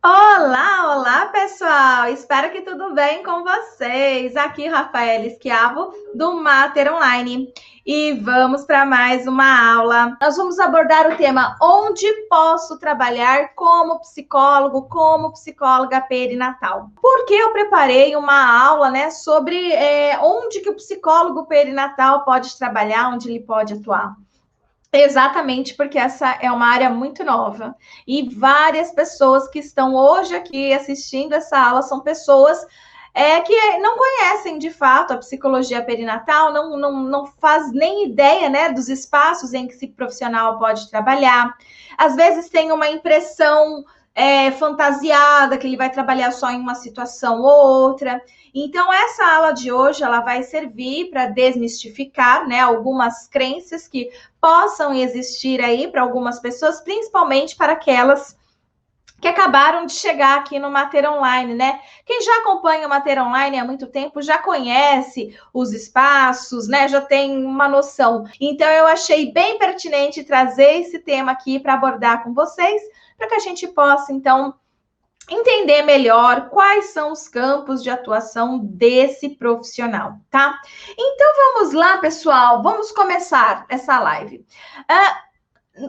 Olá, olá, pessoal! Espero que tudo bem com vocês. Aqui, Rafaela Schiavo, do Mater Online. E vamos para mais uma aula. Nós vamos abordar o tema onde posso trabalhar como psicólogo, como psicóloga perinatal. Porque eu preparei uma aula, né, sobre onde que o psicólogo perinatal pode trabalhar, onde ele pode atuar. Exatamente, porque essa é uma área muito nova. E várias pessoas que estão hoje aqui assistindo essa aula são pessoas que não conhecem de fato a psicologia perinatal, não faz nem ideia, né, dos espaços em que esse profissional pode trabalhar. Às vezes tem uma impressão fantasiada que ele vai trabalhar só em uma situação ou outra. Então, essa aula de hoje ela vai servir para desmistificar, né, algumas crenças que possam existir aí para algumas pessoas, principalmente para aquelas que acabaram de chegar aqui no Mater Online, né? Quem já acompanha o Mater Online há muito tempo já conhece os espaços, né? Já tem uma noção. Então, eu achei bem pertinente trazer esse tema aqui para abordar com vocês, para que a gente possa, então, entender melhor quais são os campos de atuação desse profissional, tá? Então vamos lá, pessoal, vamos começar essa live.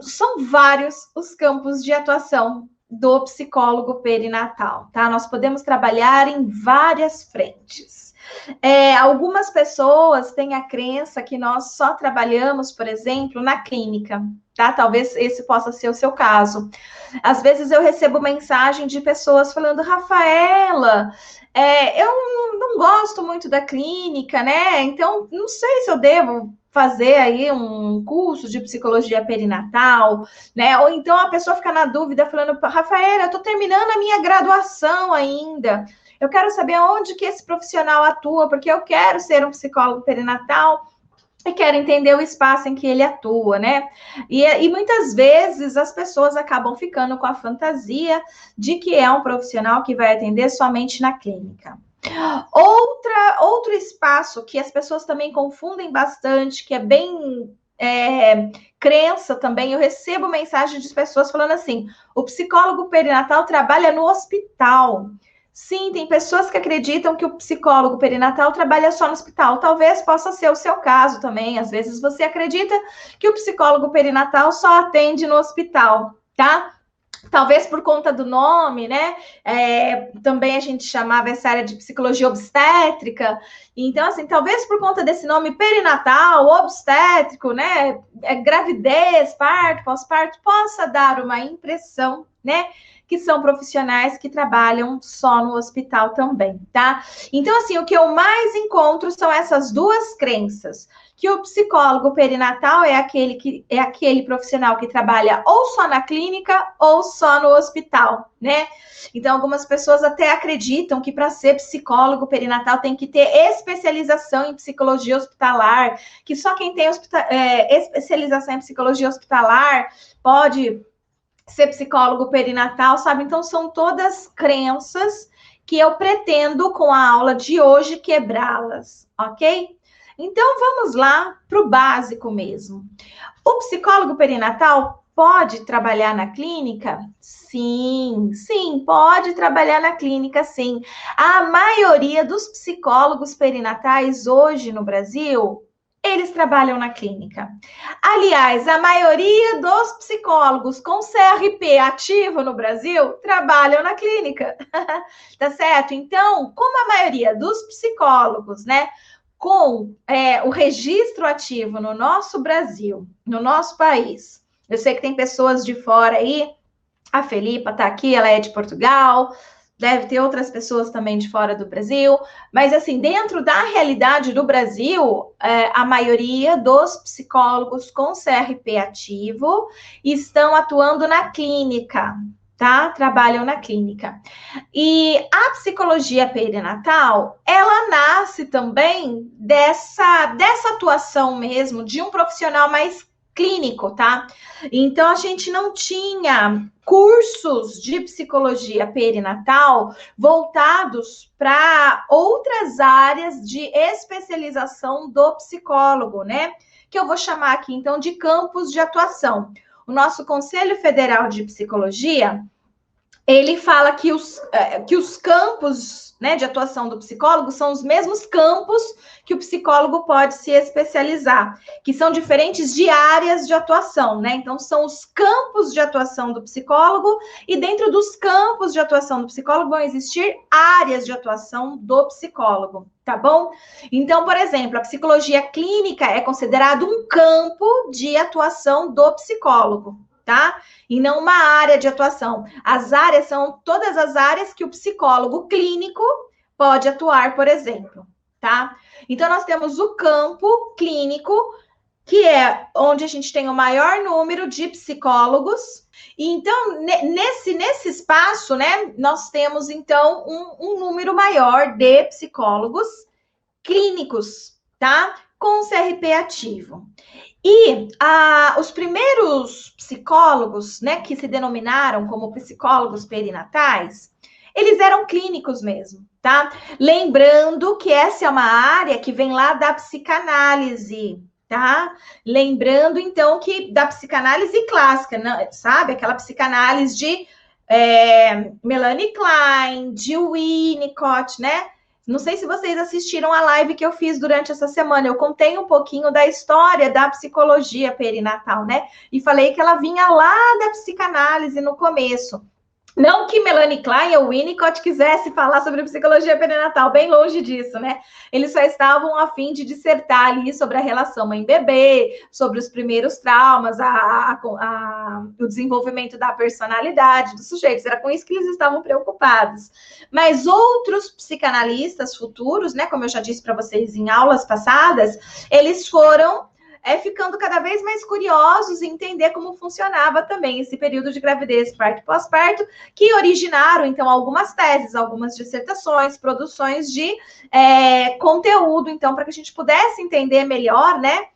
São vários os campos de atuação do psicólogo perinatal, tá? Nós podemos trabalhar em várias frentes. Algumas pessoas têm a crença que nós só trabalhamos, por exemplo, na clínica, tá? Talvez esse possa ser o seu caso. Às vezes eu recebo mensagem de pessoas falando, Rafaela, eu não gosto muito da clínica, né? Então, não sei se eu devo fazer aí um curso de psicologia perinatal, né? Ou então a pessoa fica na dúvida falando, Rafaela, eu estou terminando a minha graduação ainda. Eu quero saber onde que esse profissional atua, porque eu quero ser um psicólogo perinatal e quero entender o espaço em que ele atua, né? E muitas vezes as pessoas acabam ficando com a fantasia de que é um profissional que vai atender somente na clínica. Outro espaço que as pessoas também confundem bastante, que é bem crença também, eu recebo mensagem de pessoas falando assim: o psicólogo perinatal trabalha no hospital. Sim, tem pessoas que acreditam que o psicólogo perinatal trabalha só no hospital. Talvez possa ser o seu caso também. Às vezes você acredita que o psicólogo perinatal só atende no hospital, tá? Talvez por conta do nome, né? Também a gente chamava essa área de psicologia obstétrica. Então, assim, talvez por conta desse nome perinatal, obstétrico, né? Gravidez, parto, pós-parto, possa dar uma impressão, né? Que são profissionais que trabalham só no hospital também, tá? Então, assim, o que eu mais encontro são essas duas crenças que o psicólogo perinatal é aquele profissional que trabalha ou só na clínica ou só no hospital, né? Então, algumas pessoas até acreditam que para ser psicólogo perinatal tem que ter especialização em psicologia hospitalar, que só quem tem especialização em psicologia hospitalar pode ser psicólogo perinatal, sabe? Então, são todas crenças que eu pretendo, com a aula de hoje, quebrá-las, ok? Então, vamos lá para o básico mesmo. O psicólogo perinatal pode trabalhar na clínica? Sim, sim, pode trabalhar na clínica, sim. A maioria dos psicólogos perinatais hoje no Brasil, eles trabalham na clínica. Aliás, a maioria dos psicólogos com CRP ativo no Brasil trabalham na clínica, tá certo? Então, como a maioria dos psicólogos, né, com o registro ativo no nosso Brasil, no nosso país. Eu sei que tem pessoas de fora aí, a Felipa está aqui, ela é de Portugal, deve ter outras pessoas também de fora do Brasil, mas assim, dentro da realidade do Brasil, a maioria dos psicólogos com CRP ativo estão atuando na clínica, tá? Trabalham na clínica. E a psicologia perinatal, ela nasce também dessa atuação mesmo de um profissional mais clínico, tá? Então a gente não tinha cursos de psicologia perinatal voltados para outras áreas de especialização do psicólogo, né? Que eu vou chamar aqui então de campos de atuação. O nosso Conselho Federal de Psicologia ele fala que os campos, né, de atuação do psicólogo são os mesmos campos que o psicólogo pode se especializar, que são diferentes de áreas de atuação, né? Então, são os campos de atuação do psicólogo, e dentro dos campos de atuação do psicólogo vão existir áreas de atuação do psicólogo, tá bom? Então, por exemplo, a psicologia clínica é considerado um campo de atuação do psicólogo, tá? E não uma área de atuação. As áreas são todas as áreas que o psicólogo clínico pode atuar, por exemplo, tá? Então, nós temos o campo clínico, que é onde a gente tem o maior número de psicólogos. E então, nesse espaço, né, nós temos, então, um número maior de psicólogos clínicos, tá? Com CRP ativo. E os primeiros psicólogos, né, que se denominaram como psicólogos perinatais, eles eram clínicos mesmo, tá? Lembrando que essa é uma área que vem lá da psicanálise, tá? Lembrando, então, que da psicanálise clássica, não, sabe? Aquela psicanálise de Melanie Klein, de Winnicott, né? Não sei se vocês assistiram a live que eu fiz durante essa semana. Eu contei um pouquinho da história da psicologia perinatal, né? E falei que ela vinha lá da psicanálise no começo. Não que Melanie Klein ou Winnicott quisesse falar sobre psicologia perinatal, bem longe disso, né? Eles só estavam a fim de dissertar ali sobre a relação mãe-bebê, sobre os primeiros traumas, o desenvolvimento da personalidade dos sujeitos. Era com isso que eles estavam preocupados. Mas outros psicanalistas futuros, né, como eu já disse para vocês em aulas passadas, eles foram ficando cada vez mais curiosos em entender como funcionava também esse período de gravidez, parto e pós-parto, que originaram, então, algumas teses, algumas dissertações, produções de conteúdo, então, para que a gente pudesse entender melhor, né,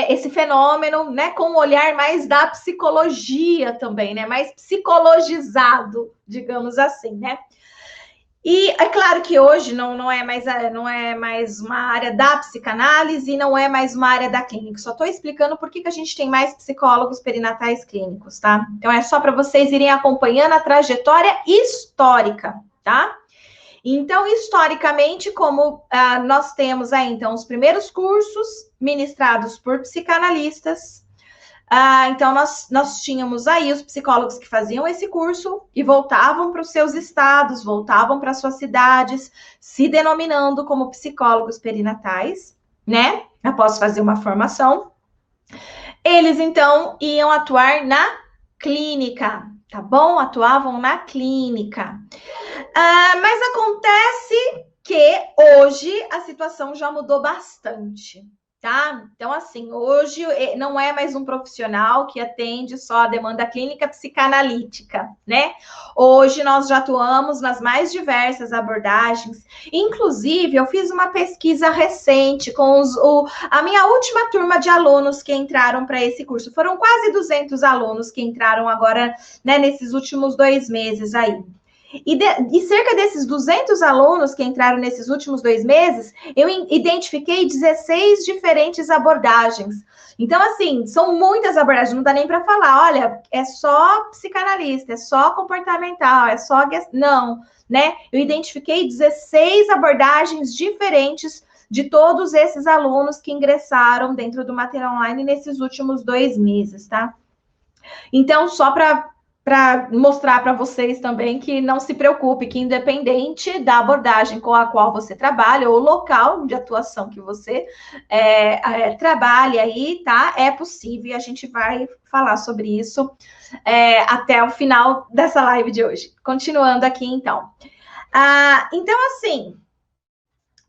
esse fenômeno, né, com um olhar mais da psicologia também, né, mais psicologizado, digamos assim, né. E é claro que hoje não é mais uma área da psicanálise, não é mais uma área da clínica. Só estou explicando por que a gente tem mais psicólogos perinatais clínicos, tá? Então é só para vocês irem acompanhando a trajetória histórica, tá? Então, historicamente, como nós temos aí, então, os primeiros cursos ministrados por psicanalistas. Então, nós tínhamos aí os psicólogos que faziam esse curso e voltavam para os seus estados, voltavam para suas cidades, se denominando como psicólogos perinatais, né? Após fazer uma formação. Eles, então, iam atuar na clínica, tá bom? Atuavam na clínica. Mas acontece que hoje a situação já mudou bastante. Tá? Então, assim, hoje não é mais um profissional que atende só a demanda clínica psicanalítica, né? Hoje nós já atuamos nas mais diversas abordagens. Inclusive, eu fiz uma pesquisa recente com a minha última turma de alunos que entraram para esse curso. Foram quase 200 alunos que entraram agora, né, nesses últimos 2 meses aí. E cerca desses 200 alunos que entraram nesses últimos 2 meses, eu identifiquei 16 diferentes abordagens. Então, assim, são muitas abordagens, não dá nem para falar, olha, é só psicanalista, é só comportamental, é só... Não, né? Eu identifiquei 16 abordagens diferentes de todos esses alunos que ingressaram dentro do Mater Online nesses últimos 2 meses, tá? Então, só para mostrar para vocês também que não se preocupe, que independente da abordagem com a qual você trabalha, ou local de atuação que você trabalhe aí, tá? É possível, e a gente vai falar sobre isso até o final dessa live de hoje. Continuando aqui, então. Então, assim,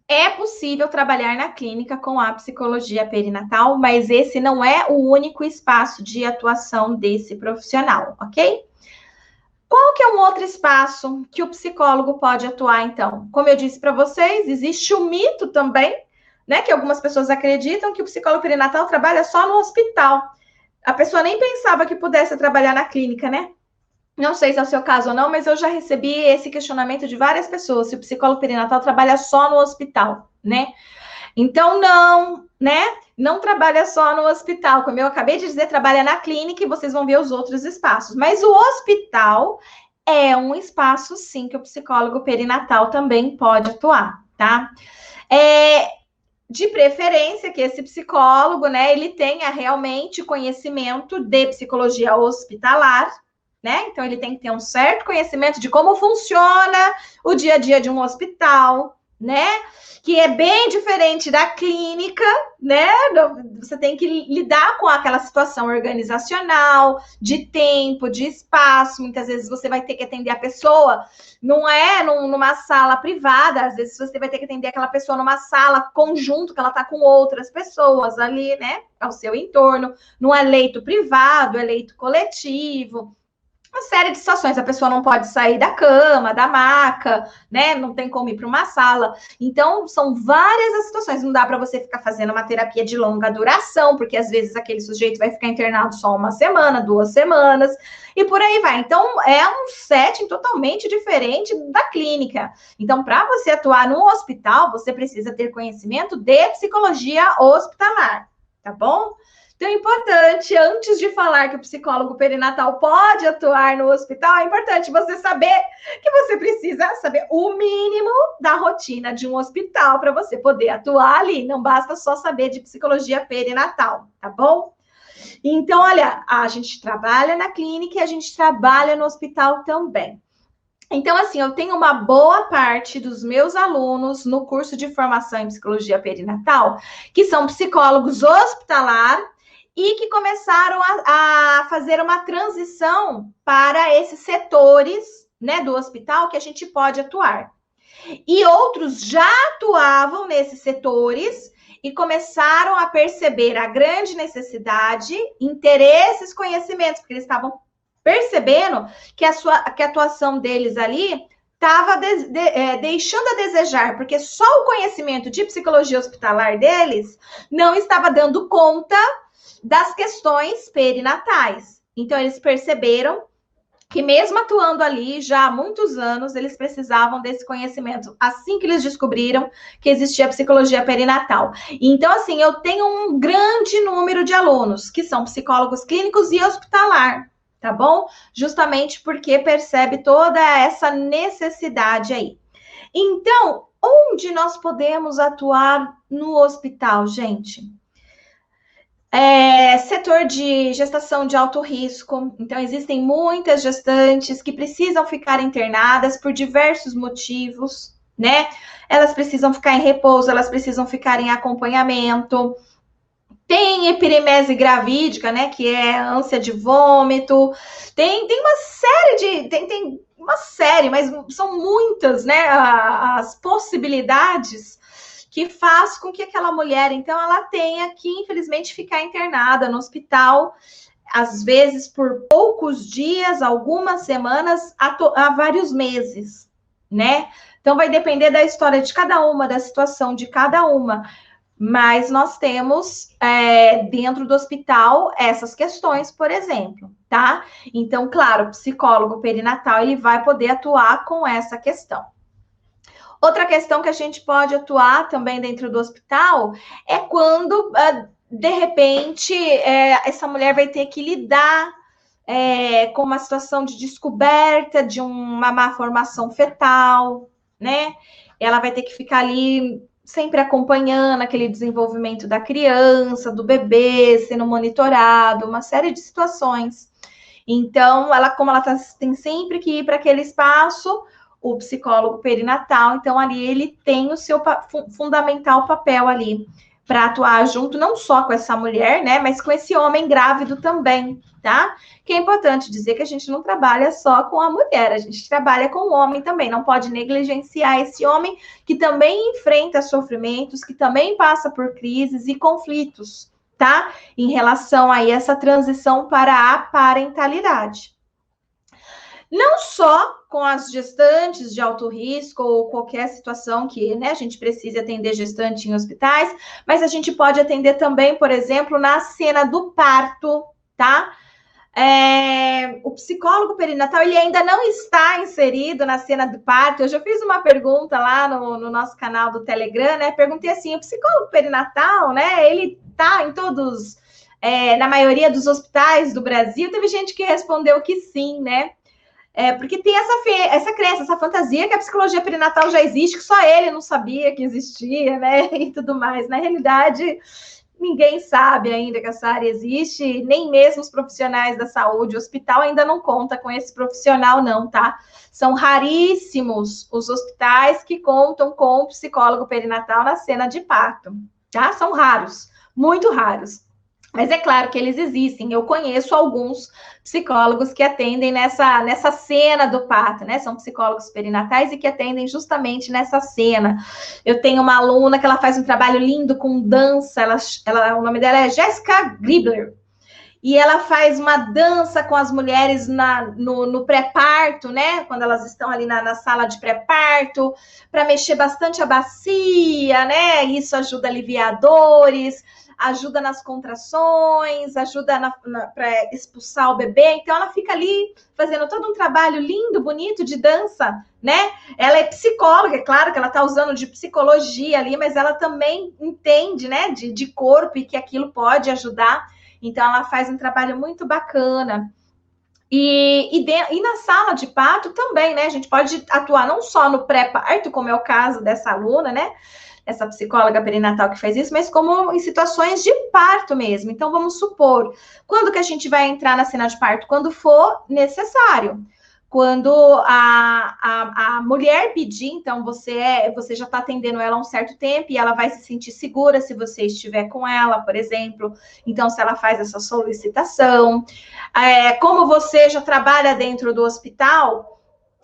é possível trabalhar na clínica com a psicologia perinatal, mas esse não é o único espaço de atuação desse profissional, ok? Qual que é um outro espaço que o psicólogo pode atuar, então? Como eu disse para vocês, existe o mito também, né, que algumas pessoas acreditam que o psicólogo perinatal trabalha só no hospital. A pessoa nem pensava que pudesse trabalhar na clínica, né? Não sei se é o seu caso ou não, mas eu já recebi esse questionamento de várias pessoas, se o psicólogo perinatal trabalha só no hospital, né? Então, não, né? Não trabalha só no hospital. Como eu acabei de dizer, trabalha na clínica e vocês vão ver os outros espaços. Mas o hospital É um espaço, sim, que o psicólogo perinatal também pode atuar, tá? De preferência que esse psicólogo, né, ele tenha realmente conhecimento de psicologia hospitalar, né? Então ele tem que ter um certo conhecimento de como funciona o dia a dia de um hospital, né? Que é bem diferente da clínica, né? Você tem que lidar com aquela situação organizacional, de tempo, de espaço. Muitas vezes você vai ter que atender a pessoa, não é numa sala privada, às vezes você vai ter que atender aquela pessoa numa sala conjunto, que ela está com outras pessoas ali, né? Ao seu entorno. Não é leito privado, é leito coletivo. Uma série de situações, a pessoa não pode sair da cama, da maca, né? Não tem como ir para uma sala. Então, são várias as situações. Não dá para você ficar fazendo uma terapia de longa duração, porque às vezes aquele sujeito vai ficar internado só uma semana, 2 semanas, e por aí vai. Então, é um setting totalmente diferente da clínica. Então, para você atuar no hospital, você precisa ter conhecimento de psicologia hospitalar, tá bom? Então, é importante, antes de falar que o psicólogo perinatal pode atuar no hospital, é importante você saber que você precisa saber o mínimo da rotina de um hospital para você poder atuar ali. Não basta só saber de psicologia perinatal, tá bom? Então, olha, a gente trabalha na clínica e a gente trabalha no hospital também. Então, assim, eu tenho uma boa parte dos meus alunos no curso de formação em psicologia perinatal que são psicólogos hospitalar e que começaram a fazer uma transição para esses setores, né, do hospital que a gente pode atuar. E outros já atuavam nesses setores e começaram a perceber a grande necessidade, interesses, conhecimentos, porque eles estavam percebendo que a atuação deles ali estava deixando a desejar, porque só o conhecimento de psicologia hospitalar deles não estava dando conta das questões perinatais. Então, eles perceberam que mesmo atuando ali já há muitos anos, eles precisavam desse conhecimento, assim que eles descobriram que existia a psicologia perinatal. Então, assim, eu tenho um grande número de alunos que são psicólogos clínicos e hospitalar, tá bom? Justamente porque percebe toda essa necessidade aí. Então, onde nós podemos atuar no hospital, gente? Setor de gestação de alto risco. Então, existem muitas gestantes que precisam ficar internadas por diversos motivos, né? Elas precisam ficar em repouso, elas precisam ficar em acompanhamento. Tem epiremese gravídica, né? Que é ânsia de vômito. Tem uma série de. Tem uma série, mas são muitas, né? As possibilidades que faz com que aquela mulher, então, ela tenha que, infelizmente, ficar internada no hospital, às vezes por poucos dias, algumas semanas, a vários meses, né? Então, vai depender da história de cada uma, da situação de cada uma. Mas nós temos dentro do hospital essas questões, por exemplo, tá? Então, claro, o psicólogo perinatal ele vai poder atuar com essa questão. Outra questão que a gente pode atuar também dentro do hospital é quando, de repente, essa mulher vai ter que lidar com uma situação de descoberta de uma má formação fetal, né? Ela vai ter que ficar ali sempre acompanhando aquele desenvolvimento da criança, do bebê, sendo monitorado, uma série de situações. Então, como ela tem sempre que ir para aquele espaço, o psicólogo perinatal, então ali ele tem o seu fundamental papel ali para atuar junto, não só com essa mulher, né, mas com esse homem grávido também, tá? Que é importante dizer que a gente não trabalha só com a mulher, a gente trabalha com o homem também, não pode negligenciar esse homem que também enfrenta sofrimentos, que também passa por crises e conflitos, tá? Em relação a essa transição para a parentalidade. Não só com as gestantes de alto risco ou qualquer situação que, né, a gente precise atender gestante em hospitais, mas a gente pode atender também, por exemplo, na cena do parto, tá? O psicólogo perinatal, ele ainda não está inserido na cena do parto. Eu já fiz uma pergunta lá no nosso canal do Telegram, né? Perguntei assim, o psicólogo perinatal, né, ele tá em todos, na maioria dos hospitais do Brasil? Teve gente que respondeu que sim, né? Porque tem essa crença, essa fantasia que a psicologia perinatal já existe, que só ele não sabia que existia, né? E tudo mais. Na realidade, ninguém sabe ainda que essa área existe, nem mesmo os profissionais da saúde. O hospital ainda não conta com esse profissional, não, tá? São raríssimos os hospitais que contam com psicólogo perinatal na cena de parto, tá? São raros, muito raros. Mas é claro que eles existem. Eu conheço alguns psicólogos que atendem nessa cena do parto, né? São psicólogos perinatais e que atendem justamente nessa cena. Eu tenho uma aluna que ela faz um trabalho lindo com dança. O nome dela é Jéssica Gribler. E ela faz uma dança com as mulheres no pré-parto, né? Quando elas estão ali na sala de pré-parto, para mexer bastante a bacia, né? Isso ajuda a aliviar dores, ajuda nas contrações, ajuda para expulsar o bebê. Então, ela fica ali fazendo todo um trabalho lindo, bonito de dança, né? Ela é psicóloga, é claro que ela está usando de psicologia ali, mas ela também entende, né, de corpo e que aquilo pode ajudar. Então, ela faz um trabalho muito bacana. E na sala de parto também, né? A gente pode atuar não só no pré-parto, como é o caso dessa aluna, né? Essa psicóloga perinatal que faz isso, mas como em situações de parto mesmo. Então, vamos supor, quando que a gente vai entrar na cena de parto? Quando for necessário. Quando a mulher pedir, então você já está atendendo ela há um certo tempo e ela vai se sentir segura se você estiver com ela, por exemplo. Então, se ela faz essa solicitação. Como você já trabalha dentro do hospital,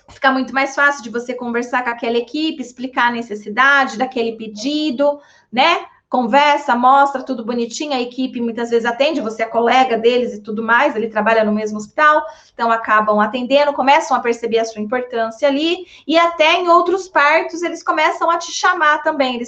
fica muito mais fácil de você conversar com aquela equipe, explicar a necessidade daquele pedido, né? Conversa, mostra tudo bonitinho, a equipe muitas vezes atende, você é colega deles e tudo mais, ele trabalha no mesmo hospital, então acabam atendendo, começam a perceber a sua importância ali, e até em outros partos eles começam a te chamar também,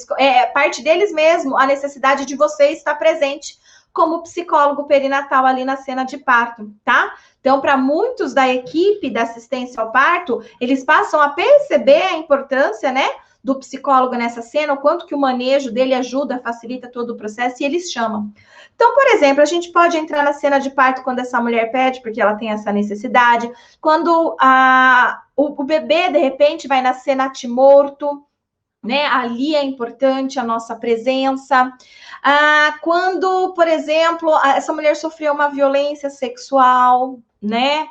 parte deles mesmo, a necessidade de você estar presente como psicólogo perinatal ali na cena de parto, tá? Então, para muitos da equipe da assistência ao parto, eles passam a perceber a importância, né, do psicólogo nessa cena, o quanto que o manejo dele ajuda, facilita todo o processo, e eles chamam. Então, por exemplo, a gente pode entrar na cena de parto quando essa mulher pede, porque ela tem essa necessidade, quando o bebê, de repente, vai nascer natimorto, né? Ali é importante a nossa presença. Quando, por exemplo, essa mulher sofreu uma violência sexual, né?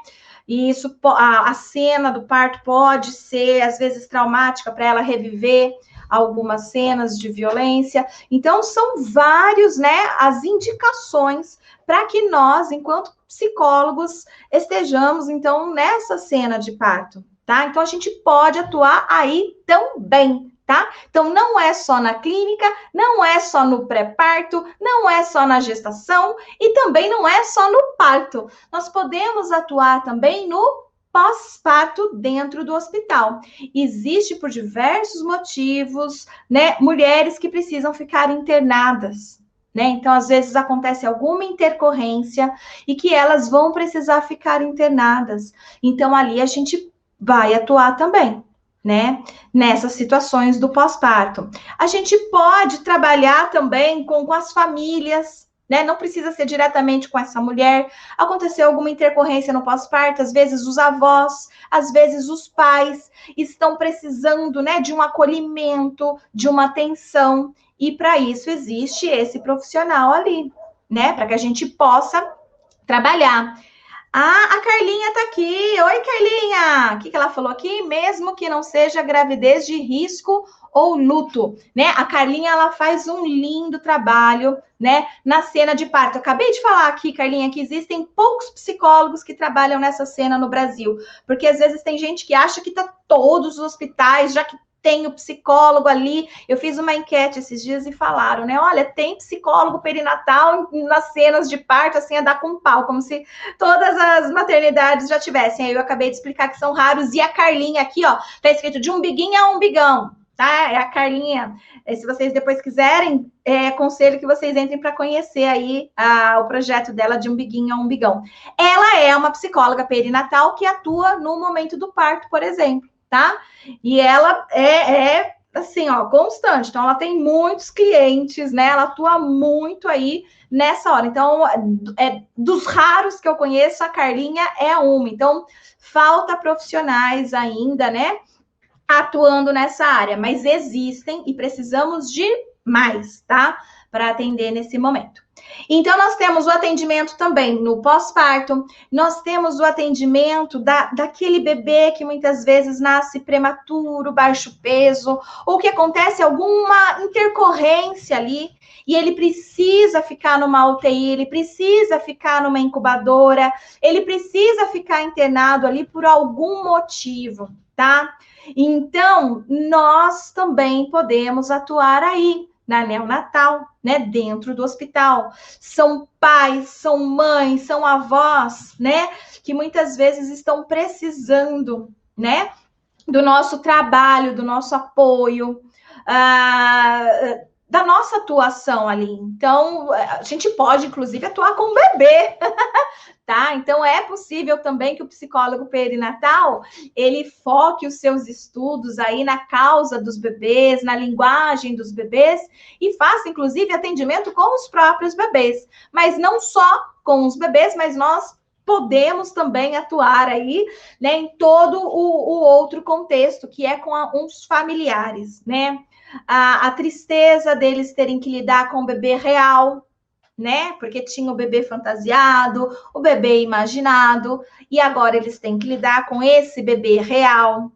E isso, a cena do parto pode ser, às vezes, traumática para ela reviver algumas cenas de violência. Então, são vários, né, as indicações para que nós, enquanto psicólogos, estejamos, então, nessa cena de parto, tá? Então, a gente pode atuar aí também, tá? Então, não é só na clínica, não é só no pré-parto, não é só na gestação e também não é só no parto. Nós podemos atuar também no pós-parto dentro do hospital. Existe por diversos motivos, né, mulheres que precisam ficar internadas, né? Então, às vezes acontece alguma intercorrência e que elas vão precisar ficar internadas. Então, ali a gente vai atuar também, né, nessas situações do pós-parto. A gente pode trabalhar também com as famílias, né, não precisa ser diretamente com essa mulher. Aconteceu alguma intercorrência no pós-parto, às vezes os avós, às vezes os pais estão precisando, né, de um acolhimento, de uma atenção, e para isso existe esse profissional ali, né, para que a gente possa trabalhar. A Carlinha tá aqui. Oi, Carlinha! O que ela falou aqui? Mesmo que não seja gravidez de risco ou luto, né? A Carlinha, ela faz um lindo trabalho, né, na cena de parto. Eu acabei de falar aqui, Carlinha, que existem poucos psicólogos que trabalham nessa cena no Brasil, porque às vezes tem gente que acha que tá todos os hospitais, já que tem o psicólogo ali. Eu fiz uma enquete esses dias e falaram, né? Olha, tem psicólogo perinatal nas cenas de parto, assim, a dar com pau, como se todas as maternidades já tivessem. Aí eu acabei de explicar que são raros. E a Carlinha aqui, ó, tá escrito de umbiguinho a umbigão, tá? É a Carlinha. Se vocês depois quiserem, aconselho que vocês entrem para conhecer aí o projeto dela de umbiguinho a umbigão. Ela é uma psicóloga perinatal que atua no momento do parto, por exemplo, tá? E ela assim, ó, constante. Então, ela tem muitos clientes, né? Ela atua muito aí nessa hora. Então, dos raros que eu conheço, a Carlinha é uma. Então, falta profissionais ainda, né? Atuando nessa área, mas existem e precisamos de mais, tá? Para atender nesse momento. Então, nós temos o atendimento também no pós-parto, nós temos o atendimento daquele bebê que muitas vezes nasce prematuro, baixo peso, ou que acontece alguma intercorrência ali, e ele precisa ficar numa UTI, ele precisa ficar numa incubadora, ele precisa ficar internado ali por algum motivo, tá? Então, nós também podemos atuar aí na neonatal, né, dentro do hospital. São pais, são mães, são avós, né, que muitas vezes estão precisando, né, do nosso trabalho, do nosso apoio, da nossa atuação ali. Então, a gente pode, inclusive, atuar com o bebê, tá? Então, é possível também que o psicólogo perinatal, ele foque os seus estudos aí na causa dos bebês, na linguagem dos bebês, e faça, inclusive, atendimento com os próprios bebês. Mas não só com os bebês, mas nós podemos também atuar aí, né, em todo o outro contexto, que é com uns familiares, né? A tristeza deles terem que lidar com o bebê real, né? Porque tinha o bebê fantasiado, o bebê imaginado, e agora eles têm que lidar com esse bebê real.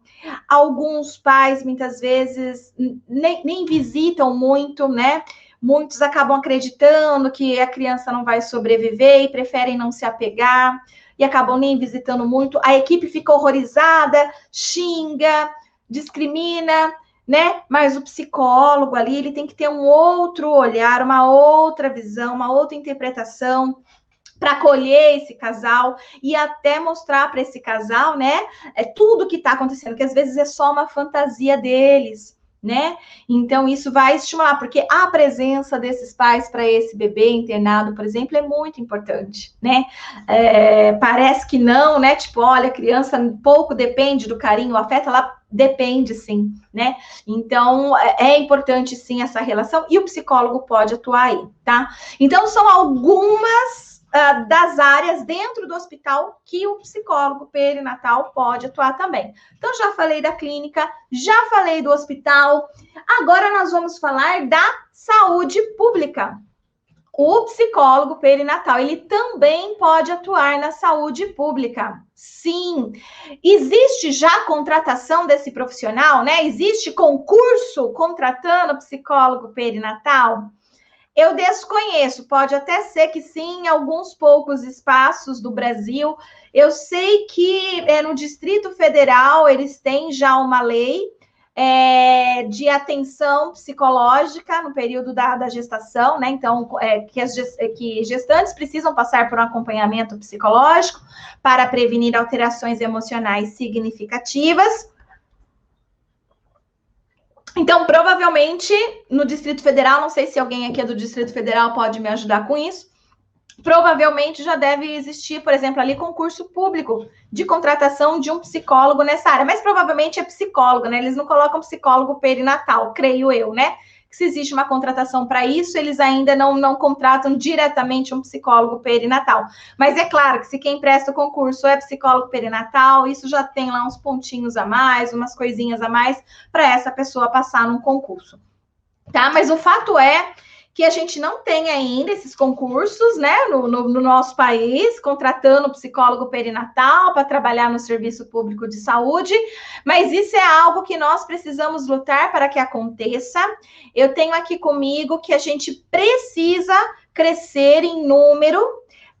Alguns pais, muitas vezes, nem visitam muito, né? Muitos acabam acreditando que a criança não vai sobreviver e preferem não se apegar e acabam nem visitando muito. A equipe fica horrorizada, xinga, discrimina, né? Mas o psicólogo ali, ele tem que ter um outro olhar, uma outra visão, uma outra interpretação para acolher esse casal e até mostrar para esse casal, né, tudo que está acontecendo, que às vezes é só uma fantasia deles, né? Então isso vai estimular, porque a presença desses pais para esse bebê internado, por exemplo, é muito importante, né? Parece que não, né? Tipo, olha, a criança pouco depende do carinho, o afeto, ela depende sim, né? Então é importante sim essa relação e o psicólogo pode atuar aí, tá? Então são algumas das áreas dentro do hospital que o psicólogo perinatal pode atuar também. Então, já falei da clínica, já falei do hospital, agora nós vamos falar da saúde pública. O psicólogo perinatal, ele também pode atuar na saúde pública. Sim, existe já contratação desse profissional, né? Existe concurso contratando psicólogo perinatal? Eu desconheço, pode até ser que sim, em alguns poucos espaços do Brasil. Eu sei que no Distrito Federal eles têm já uma lei de atenção psicológica no período da gestação, né? Então, que gestantes precisam passar por um acompanhamento psicológico para prevenir alterações emocionais significativas. Então, provavelmente, no Distrito Federal, não sei se alguém aqui é do Distrito Federal pode me ajudar com isso, provavelmente já deve existir, por exemplo, ali concurso público de contratação de um psicólogo nessa área, mas provavelmente é psicólogo, né? Eles não colocam psicólogo perinatal, creio eu, né? Se existe uma contratação para isso, eles ainda não contratam diretamente um psicólogo perinatal. Mas é claro que se quem presta o concurso é psicólogo perinatal, isso já tem lá uns pontinhos a mais, umas coisinhas a mais para essa pessoa passar num concurso. Tá? Mas o fato é que a gente não tem ainda esses concursos, né, no nosso país, contratando psicólogo perinatal para trabalhar no serviço público de saúde, mas isso é algo que nós precisamos lutar para que aconteça. Eu tenho aqui comigo que a gente precisa crescer em número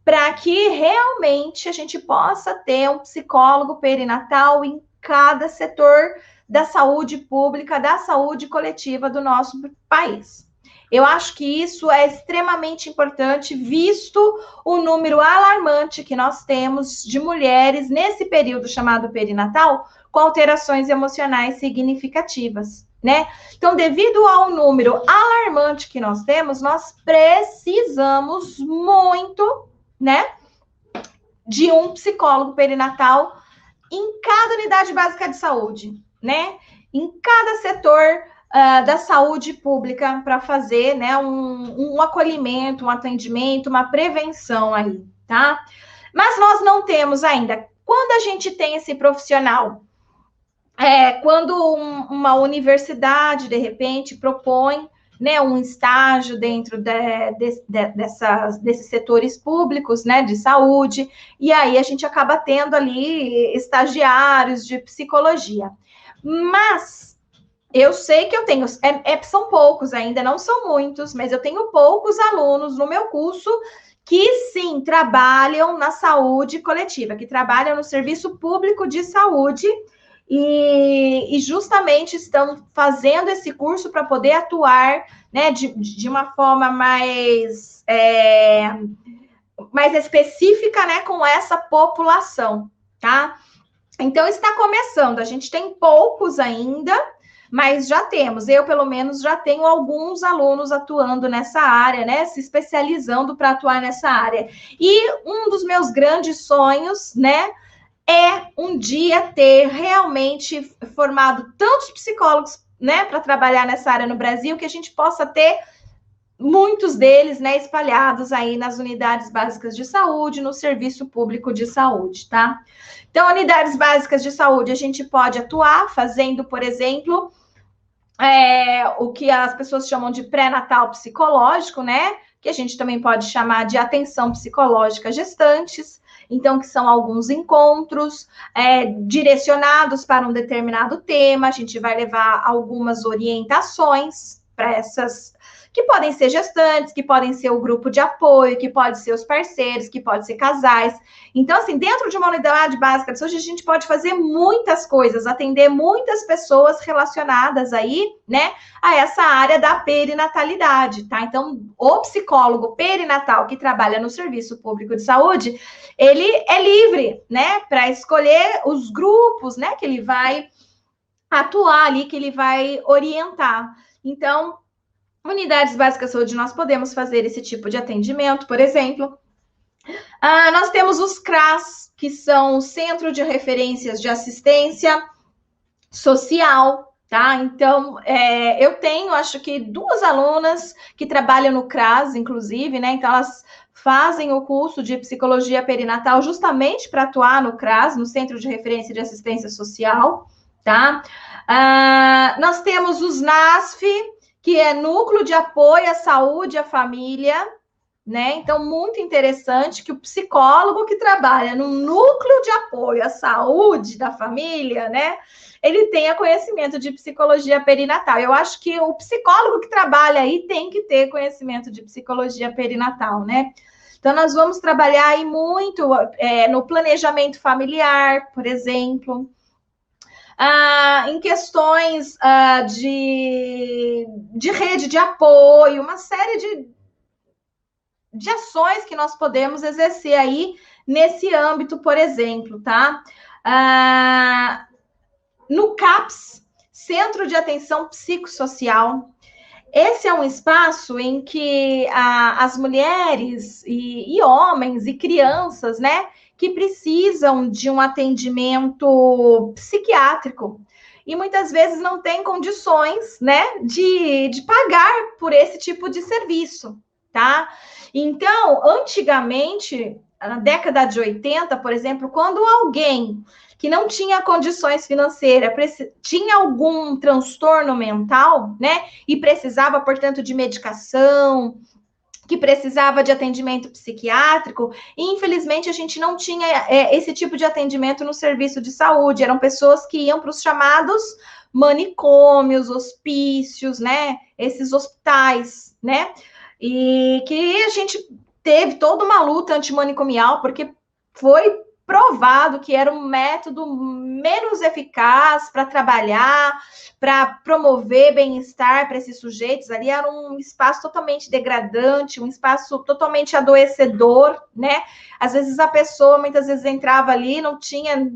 para que realmente a gente possa ter um psicólogo perinatal em cada setor da saúde pública, da saúde coletiva do nosso país. Eu acho que isso é extremamente importante, visto o número alarmante que nós temos de mulheres nesse período chamado perinatal, com alterações emocionais significativas, né? Então, devido ao número alarmante que nós temos, nós precisamos muito, né, de um psicólogo perinatal em cada unidade básica de saúde, né? Em cada setor da saúde pública para fazer, né, um acolhimento, um atendimento, uma prevenção aí, tá? Mas nós não temos ainda. Quando a gente tem esse profissional, quando uma universidade, de repente, propõe, né, um estágio dentro desses setores públicos, né, de saúde, e aí a gente acaba tendo ali estagiários de psicologia. Mas eu sei que eu tenho, são poucos ainda, não são muitos, mas eu tenho poucos alunos no meu curso que sim trabalham na saúde coletiva, que trabalham no serviço público de saúde e justamente estão fazendo esse curso para poder atuar, né, de uma forma mais específica, né, com essa população, tá? Então está começando, a gente tem poucos ainda, mas já temos, eu pelo menos já tenho alguns alunos atuando nessa área, né, se especializando para atuar nessa área. E um dos meus grandes sonhos, né, é um dia ter realmente formado tantos psicólogos, né, para trabalhar nessa área no Brasil, que a gente possa ter muitos deles, né, espalhados aí nas unidades básicas de saúde, no serviço público de saúde, tá? Então, unidades básicas de saúde, a gente pode atuar fazendo, por exemplo, o que as pessoas chamam de pré-natal psicológico, né? Que a gente também pode chamar de atenção psicológica gestantes. Então, que são alguns encontros direcionados para um determinado tema. A gente vai levar algumas orientações para essas, que podem ser gestantes, que podem ser o grupo de apoio, que pode ser os parceiros, que pode ser casais. Então, assim, dentro de uma unidade básica de saúde, a gente pode fazer muitas coisas, atender muitas pessoas relacionadas aí, né, a essa área da perinatalidade, tá? Então, o psicólogo perinatal que trabalha no serviço público de saúde, ele é livre, né, para escolher os grupos, né, que ele vai atuar ali, que ele vai orientar. Então, unidades básicas de saúde, nós podemos fazer esse tipo de atendimento, por exemplo. Nós temos os CRAS, que são o Centro de Referências de Assistência Social, tá? Então, eu tenho, acho que 2 alunas que trabalham no CRAS, inclusive, né? Então, elas fazem o curso de psicologia perinatal justamente para atuar no CRAS, no Centro de Referência de Assistência Social, tá? Nós temos os NASF, que é Núcleo de Apoio à Saúde e à Família, né? Então, muito interessante que o psicólogo que trabalha no Núcleo de Apoio à Saúde da Família, né? Ele tenha conhecimento de psicologia perinatal. Eu acho que o psicólogo que trabalha aí tem que ter conhecimento de psicologia perinatal, né? Então, nós vamos trabalhar aí muito no planejamento familiar, por exemplo, em questões de rede de apoio, uma série de ações que nós podemos exercer aí nesse âmbito, por exemplo, tá? No CAPS, Centro de Atenção Psicossocial, esse é um espaço em que as mulheres e homens e crianças, né, que precisam de um atendimento psiquiátrico e muitas vezes não têm condições, né, de pagar por esse tipo de serviço, tá? Então, antigamente, na década de 80, por exemplo, quando alguém que não tinha condições financeiras, tinha algum transtorno mental, né, e precisava, portanto, de medicação, que precisava de atendimento psiquiátrico, e infelizmente a gente não tinha esse tipo de atendimento no serviço de saúde, eram pessoas que iam para os chamados manicômios, hospícios, né, esses hospitais, né, e que a gente teve toda uma luta antimanicomial, porque foi provado que era um método menos eficaz para trabalhar, para promover bem-estar para esses sujeitos. Ali era um espaço totalmente degradante, um espaço totalmente adoecedor, né? Às vezes a pessoa, muitas vezes, entrava ali, não tinha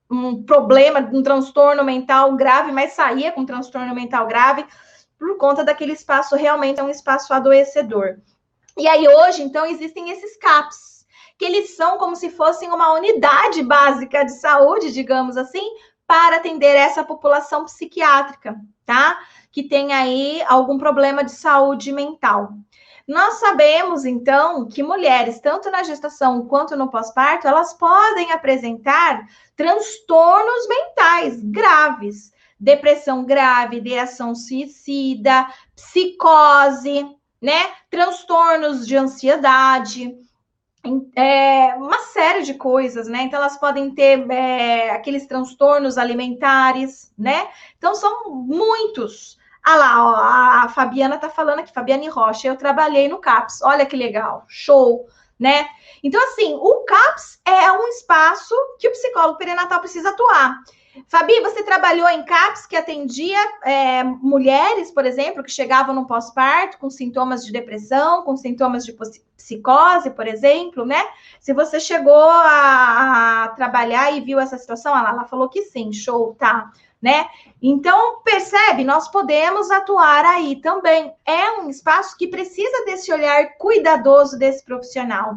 um problema, um transtorno mental grave, mas saía com um transtorno mental grave por conta daquele espaço realmente é um espaço adoecedor. E aí, hoje, então, existem esses CAPs, que eles são como se fossem uma unidade básica de saúde, digamos assim, para atender essa população psiquiátrica, tá? Que tem aí algum problema de saúde mental. Nós sabemos, então, que mulheres, tanto na gestação quanto no pós-parto, elas podem apresentar transtornos mentais graves, depressão grave, ideação suicida, psicose, né? Transtornos de ansiedade, uma série de coisas, né? Então, elas podem ter aqueles transtornos alimentares, né? Então, são muitos. Ah lá, ó, a Fabiana tá falando aqui, Fabiane Rocha, eu trabalhei no CAPS, olha que legal, show, né? Então, assim, o CAPS é um espaço que o psicólogo perinatal precisa atuar. Fabi, você trabalhou em CAPS que atendia mulheres, por exemplo, que chegavam no pós-parto com sintomas de depressão, com sintomas de psicose, por exemplo, né? Se você chegou a trabalhar e viu essa situação, ela falou que sim, show, tá, né? Então, percebe, nós podemos atuar aí também. É um espaço que precisa desse olhar cuidadoso desse profissional.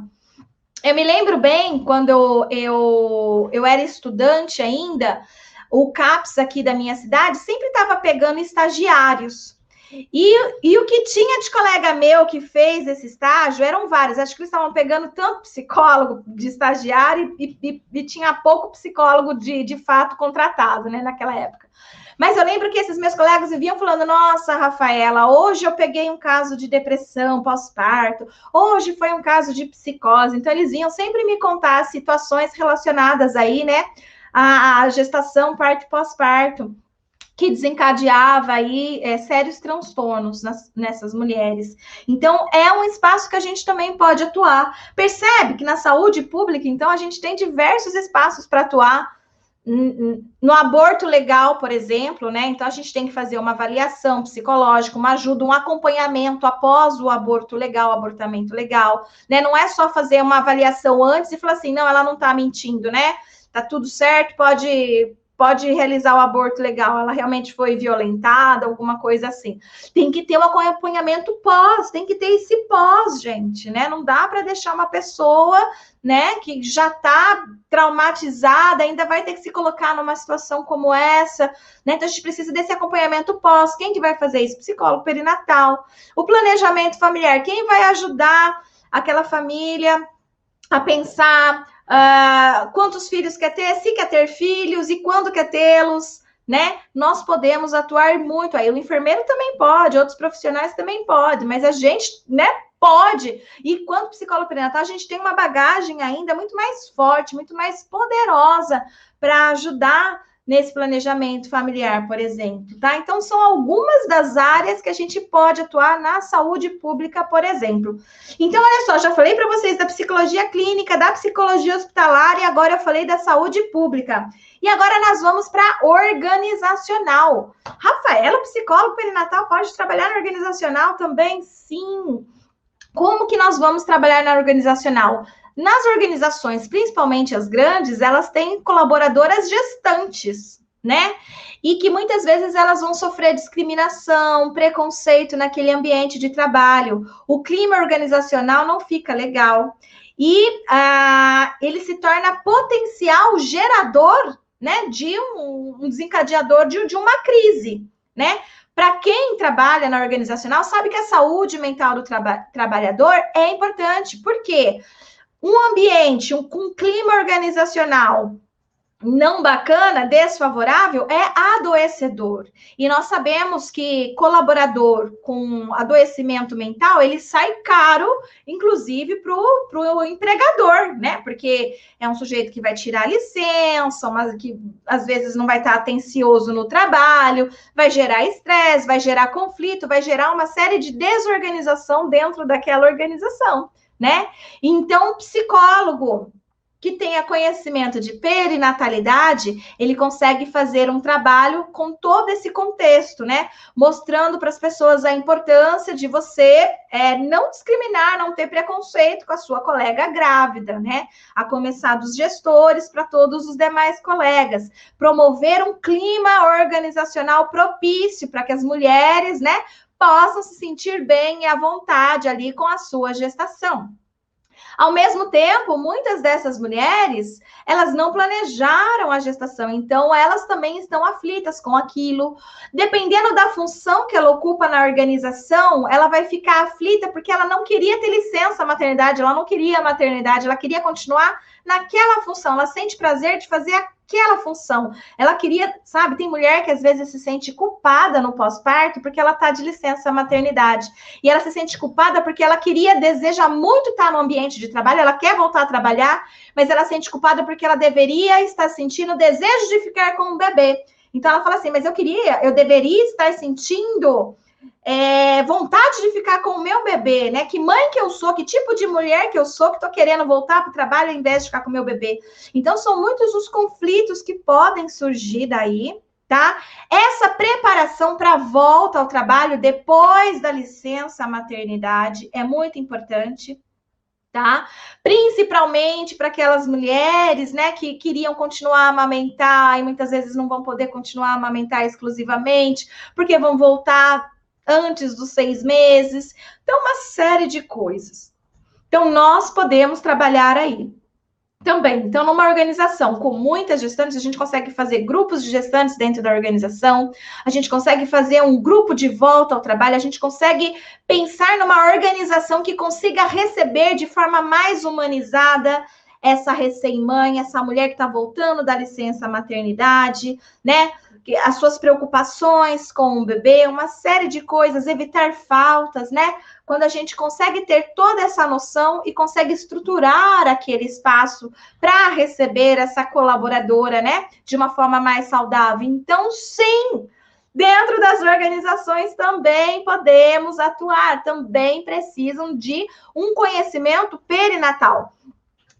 Eu me lembro bem, quando eu era estudante ainda, o CAPS aqui da minha cidade sempre estava pegando estagiários. E o que tinha de colega meu que fez esse estágio eram vários. Acho que eles estavam pegando tanto psicólogo de estagiário e tinha pouco psicólogo de fato contratado, né, naquela época. Mas eu lembro que esses meus colegas vinham falando, nossa, Rafaela, hoje eu peguei um caso de depressão pós-parto, hoje foi um caso de psicose. Então, eles vinham sempre me contar situações relacionadas aí, né, à gestação, parto e pós-parto, que desencadeava aí sérios transtornos nessas mulheres. Então, é um espaço que a gente também pode atuar. Percebe que na saúde pública, então, a gente tem diversos espaços para atuar. No aborto legal, por exemplo, né? Então a gente tem que fazer uma avaliação psicológica, uma ajuda, um acompanhamento após o aborto legal, abortamento legal, né? Não é só fazer uma avaliação antes e falar assim, não, ela não tá mentindo, né? Tá tudo certo, pode realizar o aborto legal, ela realmente foi violentada, alguma coisa assim. Tem que ter um acompanhamento pós, tem que ter esse pós, gente, né? Não dá para deixar uma pessoa, né, que já está traumatizada, ainda vai ter que se colocar numa situação como essa, né? Então a gente precisa desse acompanhamento pós. Quem que vai fazer isso? Psicólogo perinatal. O planejamento familiar, quem vai ajudar aquela família a pensar quantos filhos quer ter, se quer ter filhos e quando quer tê-los, né? Nós podemos atuar muito aí. O enfermeiro também pode, outros profissionais também podem, mas a gente, né, pode. E quanto psicólogo perinatal, a gente tem uma bagagem ainda muito mais forte, muito mais poderosa para ajudar nesse planejamento familiar, por exemplo, tá? Então, são algumas das áreas que a gente pode atuar na saúde pública, por exemplo. Então, olha só, já falei para vocês da psicologia clínica, da psicologia hospitalar, e agora eu falei da saúde pública. E agora nós vamos para organizacional. Rafaela, psicólogo perinatal, pode trabalhar na organizacional também? Sim. Como que nós vamos trabalhar na organizacional? Nas organizações, principalmente as grandes, elas têm colaboradoras gestantes, né? E que muitas vezes elas vão sofrer discriminação, preconceito naquele ambiente de trabalho. O clima organizacional não fica legal. E ele se torna potencial gerador, né, de um desencadeador de uma crise, né? Para quem trabalha na organizacional, sabe que a saúde mental do trabalhador é importante. Por quê? Um ambiente com clima organizacional não bacana, desfavorável, é adoecedor. E nós sabemos que colaborador com adoecimento mental, ele sai caro, inclusive, para o empregador, né? Porque é um sujeito que vai tirar licença, mas que às vezes não vai estar atencioso no trabalho, vai gerar estresse, vai gerar conflito, vai gerar uma série de desorganização dentro daquela organização, né? Então, o psicólogo que tenha conhecimento de perinatalidade, ele consegue fazer um trabalho com todo esse contexto, né? Mostrando para as pessoas a importância de você não discriminar, não ter preconceito com a sua colega grávida, né? A começar dos gestores para todos os demais colegas. Promover um clima organizacional propício para que as mulheres, né, possam se sentir bem e à vontade ali com a sua gestação. Ao mesmo tempo, muitas dessas mulheres, elas não planejaram a gestação, então elas também estão aflitas com aquilo. Dependendo da função que ela ocupa na organização, ela vai ficar aflita porque ela não queria ter licença maternidade, ela não queria maternidade, ela queria continuar naquela função, ela sente prazer de fazer aquela função. Ela queria, sabe, tem mulher que às vezes se sente culpada no pós-parto porque ela tá de licença maternidade. E ela se sente culpada porque ela deseja muito estar no ambiente de trabalho, ela quer voltar a trabalhar, mas ela sente culpada porque ela deveria estar sentindo o desejo de ficar com o bebê. Então ela fala assim, mas eu deveria estar sentindo vontade de ficar com o meu bebê, né? Que mãe que eu sou, que tipo de mulher que eu sou, que tô querendo voltar para o trabalho ao invés de ficar com o meu bebê. Então são muitos os conflitos que podem surgir daí, tá? Essa preparação para a volta ao trabalho depois da licença maternidade é muito importante, tá? Principalmente para aquelas mulheres, né, que queriam continuar a amamentar e muitas vezes não vão poder continuar a amamentar exclusivamente, porque vão voltar antes dos 6 meses. Então, uma série de coisas. Então, nós podemos trabalhar aí também. Então, numa organização com muitas gestantes, a gente consegue fazer grupos de gestantes dentro da organização, a gente consegue fazer um grupo de volta ao trabalho, a gente consegue pensar numa organização que consiga receber de forma mais humanizada essa recém-mãe, essa mulher que está voltando da licença maternidade, né? As suas preocupações com o bebê, uma série de coisas, evitar faltas, né? Quando a gente consegue ter toda essa noção e consegue estruturar aquele espaço para receber essa colaboradora, né, de uma forma mais saudável. Então, sim, dentro das organizações também podemos atuar, também precisam de um conhecimento perinatal.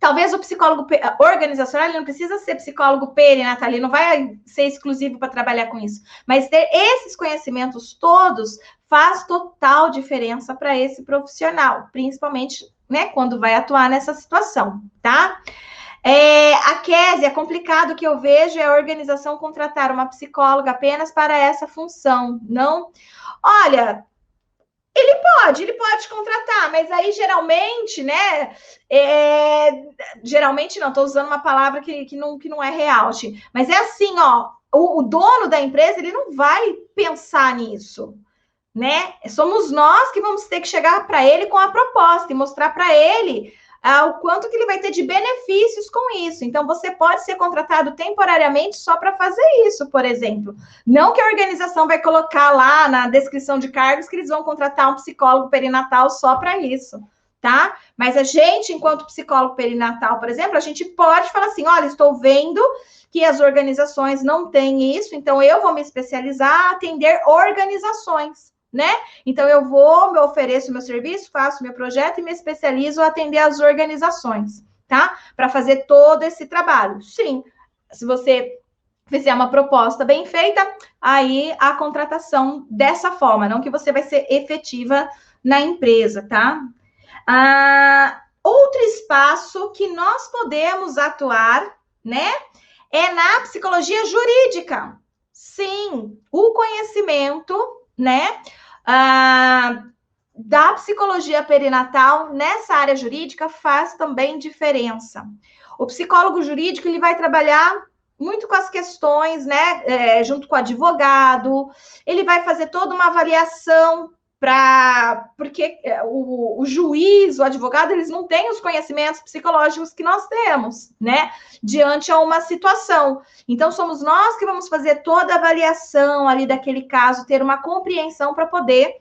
Talvez o psicólogo organizacional, ele não precisa ser psicólogo perinatal, ele não vai ser exclusivo para trabalhar com isso. Mas ter esses conhecimentos todos faz total diferença para esse profissional, principalmente, né, quando vai atuar nessa situação, tá? A Kézia, complicado que eu vejo é a organização contratar uma psicóloga apenas para essa função. Não, olha, ele pode contratar, mas aí geralmente, né? Geralmente não, estou usando uma palavra que não é real, mas é assim, ó, o dono da empresa ele não vai pensar nisso, né? Somos nós que vamos ter que chegar para ele com a proposta e mostrar para ele o quanto que ele vai ter de benefícios com isso. Então, você pode ser contratado temporariamente só para fazer isso, por exemplo. Não que a organização vai colocar lá na descrição de cargos que eles vão contratar um psicólogo perinatal só para isso, tá? Mas a gente, enquanto psicólogo perinatal, por exemplo, a gente pode falar assim, olha, estou vendo que as organizações não têm isso, então eu vou me especializar a atender organizações, né? Então, eu me ofereço meu serviço, faço meu projeto e me especializo a atender as organizações, tá? Para fazer todo esse trabalho. Sim, se você fizer uma proposta bem feita, aí a contratação dessa forma, não que você vai ser efetiva na empresa, tá? Outro espaço que nós podemos atuar, né? É na psicologia jurídica. Sim, o conhecimento, né, da psicologia perinatal nessa área jurídica faz também diferença. O psicólogo jurídico ele vai trabalhar muito com as questões, né, junto com o advogado, ele vai fazer toda uma avaliação porque o juiz, o advogado, eles não têm os conhecimentos psicológicos que nós temos, né, diante a uma situação. Então, somos nós que vamos fazer toda a avaliação ali daquele caso, ter uma compreensão para poder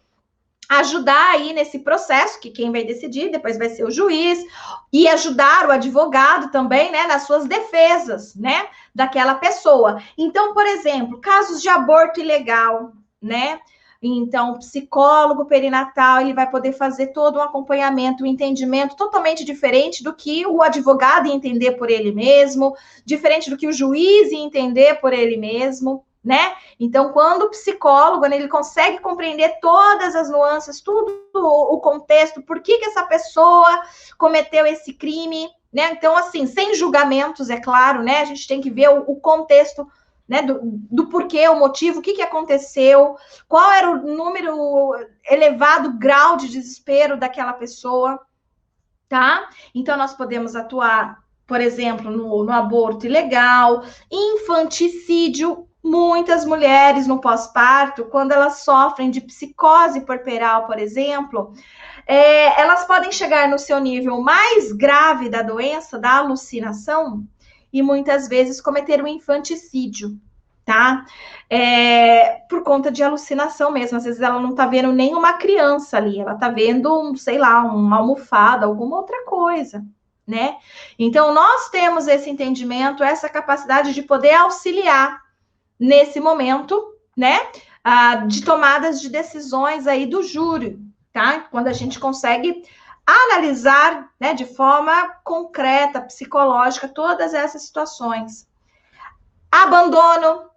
ajudar aí nesse processo, que quem vai decidir depois vai ser o juiz, e ajudar o advogado também, né, nas suas defesas, né, daquela pessoa. Então, por exemplo, casos de aborto ilegal, né, então, o psicólogo perinatal, ele vai poder fazer todo um acompanhamento, um entendimento totalmente diferente do que o advogado ia entender por ele mesmo, diferente do que o juiz ia entender por ele mesmo, né? Então, quando o psicólogo, ele consegue compreender todas as nuances, tudo o contexto, por que essa pessoa cometeu esse crime, né? Então, assim, sem julgamentos, é claro, né? A gente tem que ver o contexto, né, do porquê, o motivo, o que aconteceu, qual era o número elevado grau de desespero daquela pessoa. tá? Então, nós podemos atuar, por exemplo, no aborto ilegal, infanticídio. Muitas mulheres no pós-parto, quando elas sofrem de psicose puerperal, por exemplo, elas podem chegar no seu nível mais grave da doença, da alucinação, e muitas vezes cometer um infanticídio, tá? Por conta de alucinação mesmo. Às vezes ela não tá vendo nenhuma criança ali, ela tá vendo, sei lá, uma almofada, alguma outra coisa, né? Então, nós temos esse entendimento, essa capacidade de poder auxiliar nesse momento, né? De tomadas de decisões aí do júri, tá? Quando a gente consegue analisar, né, de forma concreta, psicológica, todas essas situações. Abandono,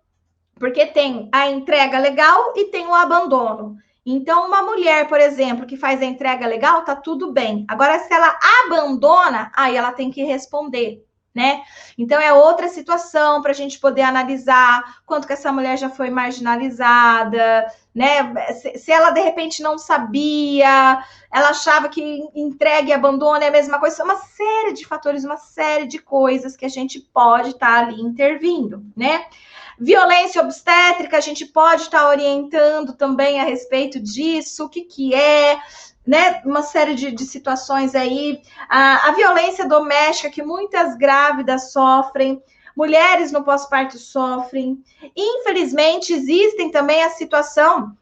porque tem a entrega legal e tem o abandono. Então, uma mulher, por exemplo, que faz a entrega legal, tá tudo bem. Agora, se ela abandona, aí ela tem que responder, né? Então, é outra situação para a gente poder analisar quanto que essa mulher já foi marginalizada, né? Se ela, de repente, não sabia, ela achava que entrega e abandono é a mesma coisa, uma série de fatores, uma série de coisas que a gente pode estar ali intervindo, né? Violência obstétrica, a gente pode estar orientando também a respeito disso, o que é, né? Uma série de situações aí. A violência doméstica, que muitas grávidas sofrem, mulheres no pós-parto sofrem. Infelizmente, existem também a situação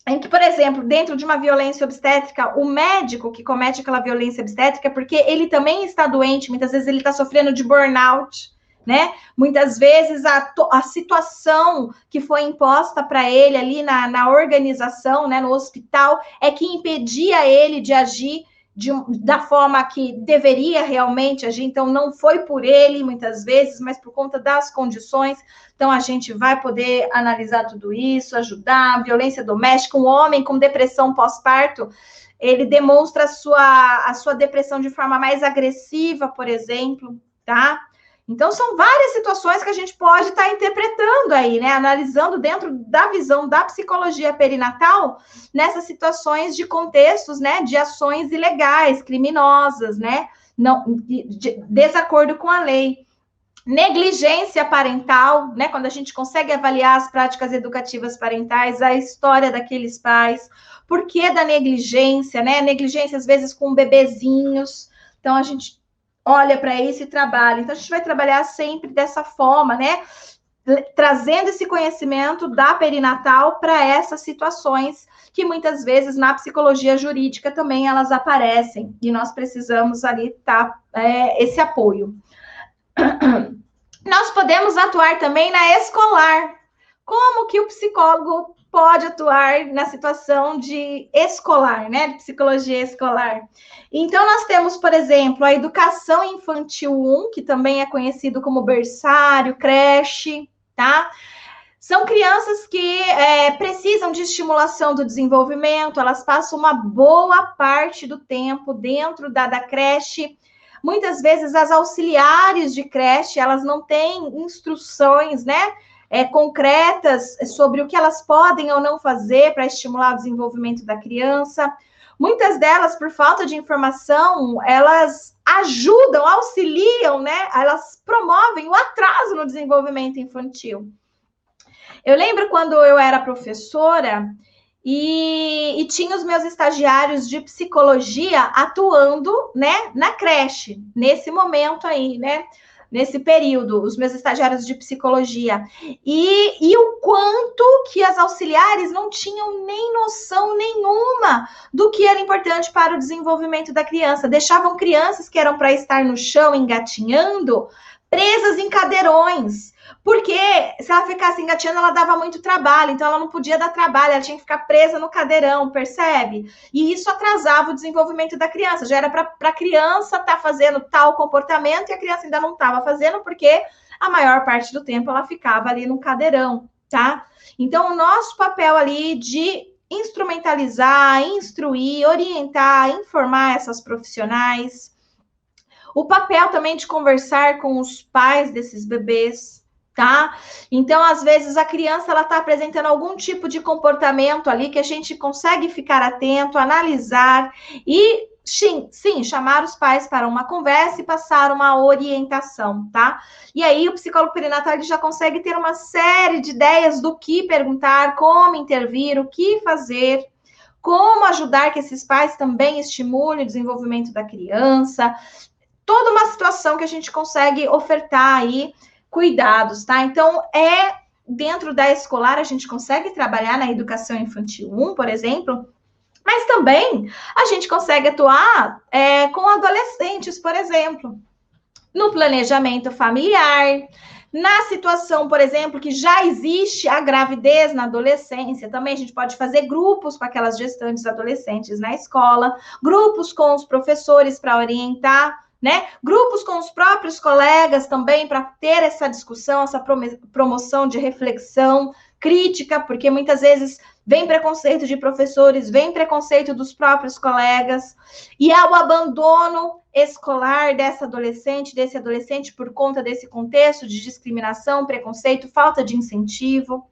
em que, por exemplo, dentro de uma violência obstétrica, o médico que comete aquela violência obstétrica, porque ele também está doente, muitas vezes ele está sofrendo de burnout, né? Muitas vezes a situação que foi imposta para ele ali na organização, né, no hospital, é que impedia ele de agir da forma que deveria realmente agir. Então, não foi por ele, muitas vezes, mas por conta das condições. Então, a gente vai poder analisar tudo isso, ajudar. Violência doméstica, um homem com depressão pós-parto, ele demonstra a sua depressão de forma mais agressiva, por exemplo, tá? Então, são várias situações que a gente pode estar interpretando aí, né? Analisando dentro da visão da psicologia perinatal, nessas situações de contextos, né? De ações ilegais, criminosas, né? Não, de desacordo com a lei. Negligência parental, né? Quando a gente consegue avaliar as práticas educativas parentais, a história daqueles pais, por que da negligência, né? Negligência, às vezes, com bebezinhos. Então, a gente olha para isso e trabalha. Então, a gente vai trabalhar sempre dessa forma, né? Trazendo esse conhecimento da perinatal para essas situações que muitas vezes na psicologia jurídica também elas aparecem e nós precisamos ali esse apoio. Nós podemos atuar também na escolar. Como que o psicólogo pode atuar na situação de escolar, né? De psicologia escolar. Então, nós temos, por exemplo, a educação infantil 1, que também é conhecido como berçário, creche, tá? São crianças que precisam de estimulação do desenvolvimento, elas passam uma boa parte do tempo dentro da creche. Muitas vezes as auxiliares de creche, elas não têm instruções, né? Concretas sobre o que elas podem ou não fazer para estimular o desenvolvimento da criança. Muitas delas, por falta de informação, elas ajudam, auxiliam, né? Elas promovem o atraso no desenvolvimento infantil. Eu lembro quando eu era professora e tinha os meus estagiários de psicologia atuando, né, na creche, nesse momento aí, né? Nesse período, os meus estagiários de psicologia. E o quanto que as auxiliares não tinham nem noção nenhuma do que era importante para o desenvolvimento da criança. Deixavam crianças que eram para estar no chão engatinhando, presas em cadeirões. Porque se ela ficasse engatinhando, ela dava muito trabalho, então ela não podia dar trabalho, ela tinha que ficar presa no cadeirão, percebe? E isso atrasava o desenvolvimento da criança. Já era para a criança estar fazendo tal comportamento e a criança ainda não estava fazendo, porque a maior parte do tempo ela ficava ali no cadeirão, tá? Então, o nosso papel ali de instrumentalizar, instruir, orientar, informar essas profissionais. O papel também de conversar com os pais desses bebês, tá? Então, às vezes, a criança, ela tá apresentando algum tipo de comportamento ali que a gente consegue ficar atento, analisar e sim, chamar os pais para uma conversa e passar uma orientação, tá? E aí o psicólogo perinatal ele já consegue ter uma série de ideias do que perguntar, como intervir, o que fazer, como ajudar que esses pais também estimulem o desenvolvimento da criança, toda uma situação que a gente consegue ofertar aí cuidados, tá? Então, dentro da escolar, a gente consegue trabalhar na educação infantil 1, por exemplo, mas também a gente consegue atuar com adolescentes, por exemplo, no planejamento familiar, na situação, por exemplo, que já existe a gravidez na adolescência, também a gente pode fazer grupos com aquelas gestantes adolescentes na escola, grupos com os professores para orientar, né? Grupos com os próprios colegas também para ter essa discussão, essa promoção de reflexão crítica, porque muitas vezes vem preconceito de professores, vem preconceito dos próprios colegas, e ao abandono escolar desse adolescente por conta desse contexto de discriminação, preconceito, falta de incentivo,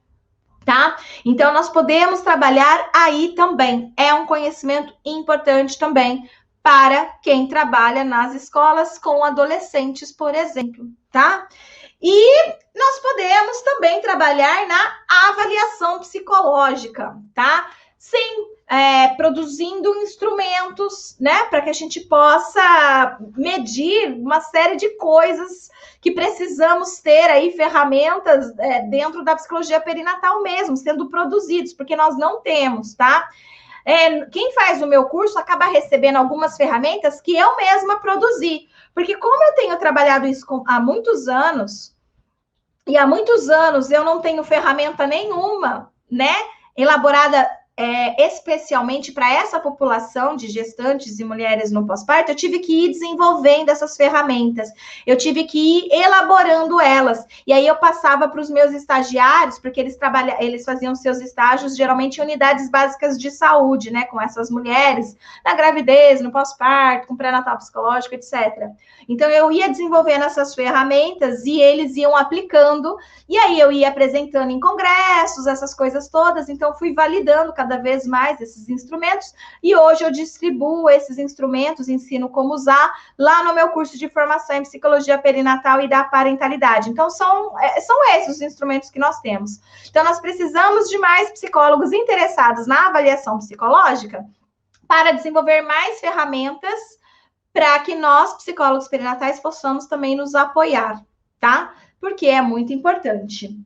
tá? Então, nós podemos trabalhar aí também. É um conhecimento importante também para quem trabalha nas escolas com adolescentes, por exemplo, tá? E nós podemos também trabalhar na avaliação psicológica, tá? Sim, produzindo instrumentos, né, para que a gente possa medir uma série de coisas que precisamos ter aí, ferramentas dentro da psicologia perinatal mesmo, sendo produzidos, porque nós não temos, tá? Quem faz o meu curso acaba recebendo algumas ferramentas que eu mesma produzi, porque como eu tenho trabalhado isso há muitos anos, e há muitos anos eu não tenho ferramenta nenhuma, né, elaborada especialmente para essa população de gestantes e mulheres no pós-parto, eu tive que ir desenvolvendo essas ferramentas, eu tive que ir elaborando elas, e aí eu passava para os meus estagiários, porque eles faziam seus estágios geralmente em unidades básicas de saúde, né, com essas mulheres, na gravidez, no pós-parto, com pré-natal psicológico, etc. Então eu ia desenvolvendo essas ferramentas e eles iam aplicando, e aí eu ia apresentando em congressos, essas coisas todas, então fui validando cada vez mais esses instrumentos, e hoje eu distribuo esses instrumentos, ensino como usar, lá no meu curso de formação em psicologia perinatal e da parentalidade. Então, são esses os instrumentos que nós temos. Então, nós precisamos de mais psicólogos interessados na avaliação psicológica para desenvolver mais ferramentas para que nós, psicólogos perinatais, possamos também nos apoiar, tá? Porque é muito importante.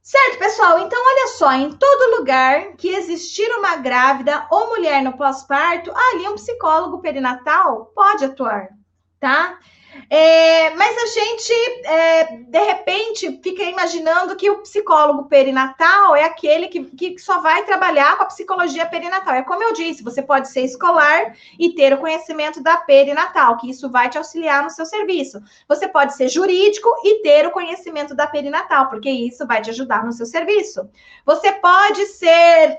Certo, pessoal? Então, olha só, em todo lugar que existir uma grávida ou mulher no pós-parto, ali um psicólogo perinatal pode atuar, tá? Mas a gente, de repente, fica imaginando que o psicólogo perinatal é aquele que só vai trabalhar com a psicologia perinatal. É como eu disse, você pode ser escolar e ter o conhecimento da perinatal, que isso vai te auxiliar no seu serviço. Você pode ser jurídico e ter o conhecimento da perinatal, porque isso vai te ajudar no seu serviço. Você pode ser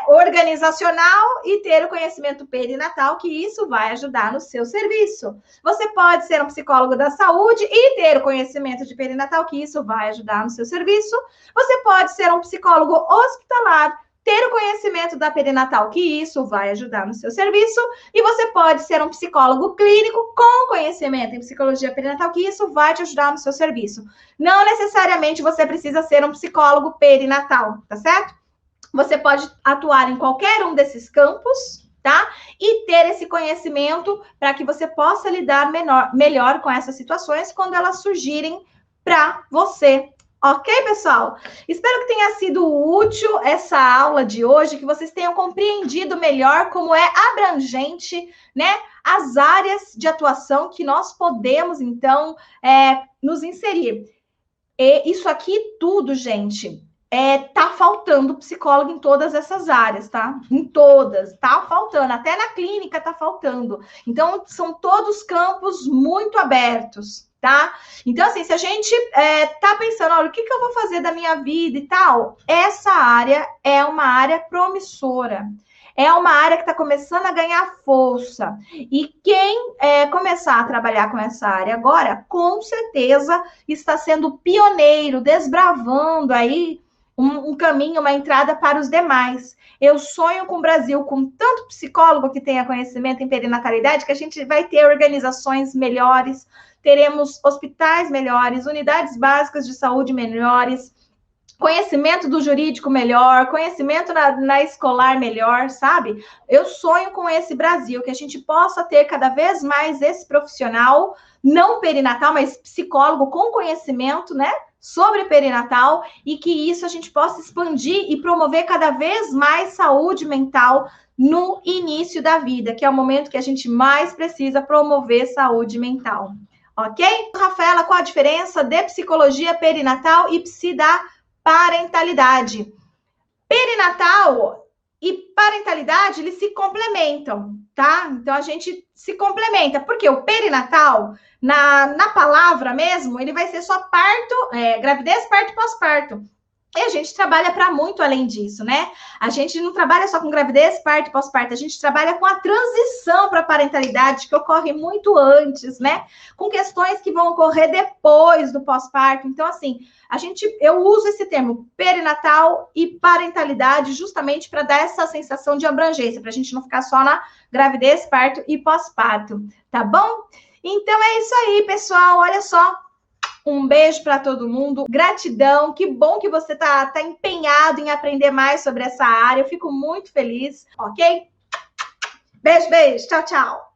organizacional e ter o conhecimento perinatal, que isso vai ajudar no seu serviço. Você pode ser um psicólogo da saúde e ter o conhecimento de perinatal, que isso vai ajudar no seu serviço. Você pode ser um psicólogo hospitalar, ter o conhecimento da perinatal, que isso vai ajudar no seu serviço. E você pode ser um psicólogo clínico com conhecimento em psicologia perinatal, que isso vai te ajudar no seu serviço. Não necessariamente você precisa ser um psicólogo perinatal, tá certo? Você pode atuar em qualquer um desses campos, tá? E ter esse conhecimento para que você possa lidar melhor com essas situações quando elas surgirem para você. Ok, pessoal? Espero que tenha sido útil essa aula de hoje, que vocês tenham compreendido melhor como é abrangente, né, as áreas de atuação que nós podemos, então, nos inserir. E isso aqui tudo, gente, tá faltando psicólogo em todas essas áreas, tá? Em todas, tá faltando. Até na clínica tá faltando. Então, são todos campos muito abertos, tá? Então, assim, se a gente tá pensando, olha, o que eu vou fazer da minha vida e tal, essa área é uma área promissora. É uma área que está começando a ganhar força. E quem começar a trabalhar com essa área agora, com certeza está sendo pioneiro, desbravando aí um caminho, uma entrada para os demais. Eu sonho com o Brasil com tanto psicólogo que tenha conhecimento em perinatalidade que a gente vai ter organizações melhores, teremos hospitais melhores, unidades básicas de saúde melhores, conhecimento do jurídico melhor, conhecimento na escolar melhor, sabe? Eu sonho com esse Brasil, que a gente possa ter cada vez mais esse profissional, não perinatal, mas psicólogo com conhecimento, né? Sobre perinatal, e que isso a gente possa expandir e promover cada vez mais saúde mental no início da vida, que é o momento que a gente mais precisa promover saúde mental. Ok? Rafaela, qual a diferença de psicologia perinatal e psi da parentalidade? Perinatal e parentalidade, eles se complementam, tá? Então, a gente se complementa, porque o perinatal, na palavra mesmo, ele vai ser só parto, gravidez, parto e pós-parto. E a gente trabalha para muito além disso, né? A gente não trabalha só com gravidez, parto e pós-parto, a gente trabalha com a transição para a parentalidade, que ocorre muito antes, né? Com questões que vão ocorrer depois do pós-parto. Então, assim, eu uso esse termo perinatal e parentalidade justamente para dar essa sensação de abrangência, para a gente não ficar só na gravidez, parto e pós-parto, tá bom? Então é isso aí, pessoal. Olha só. Um beijo para todo mundo. Gratidão. Que bom que você tá empenhado em aprender mais sobre essa área. Eu fico muito feliz, ok? Beijo, beijo. Tchau, tchau.